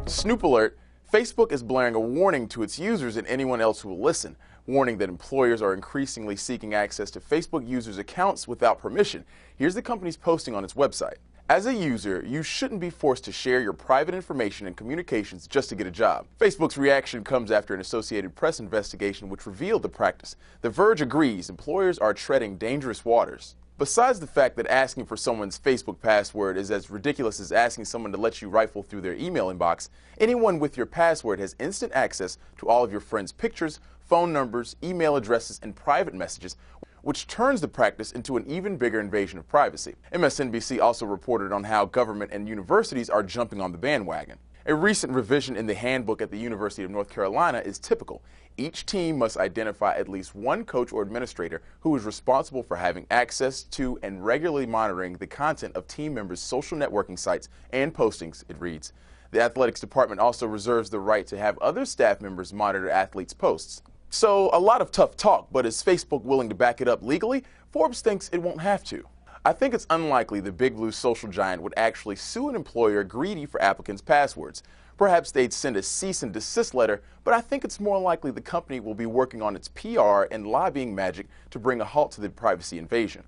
Snoop alert, Facebook is blaring a warning to its users and anyone else who will listen, warning that employers are increasingly seeking access to Facebook users' accounts without permission. Here's the company's posting on its website. As a user, you shouldn't be forced to share your private information and communications just to get a job. Facebook's reaction comes after an Associated Press investigation which revealed the practice. The Verge agrees employers are treading dangerous waters. Besides the fact that asking for someone's Facebook password is as ridiculous as asking someone to let you rifle through their email inbox, anyone with your password has instant access to all of your friends' pictures, phone numbers, email addresses, and private messages, which turns the practice into an even bigger invasion of privacy. MSNBC also reported on how government and universities are jumping on the bandwagon. A recent revision in the handbook at the University of North Carolina is typical. Each team must identify at least one coach or administrator who is responsible for having access to and regularly monitoring the content of team members' social networking sites and postings, it reads. The athletics department also reserves the right to have other staff members monitor athletes' posts. So a lot of tough talk, but is Facebook willing to back it up legally? Forbes thinks it won't have to. I think it's unlikely the big blue social giant would actually sue an employer greedy for applicants' passwords. Perhaps they'd send a cease and desist letter, but I think it's more likely the company will be working on its PR and lobbying magic to bring a halt to the privacy invasion.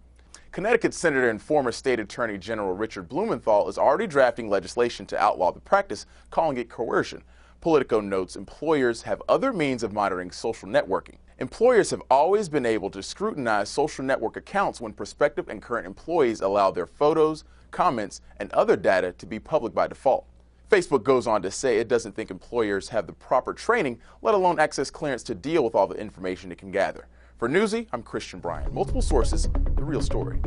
Connecticut Senator and former State Attorney General Richard Blumenthal is already drafting legislation to outlaw the practice, calling it coercion. Politico notes employers have other means of monitoring social networking. Employers have always been able to scrutinize social network accounts when prospective and current employees allow their photos, comments, and other data to be public by default. Facebook goes on to say it doesn't think employers have the proper training, let alone access clearance to deal with all the information it can gather. For Newsy, I'm Christian Bryant. Multiple sources, the real story.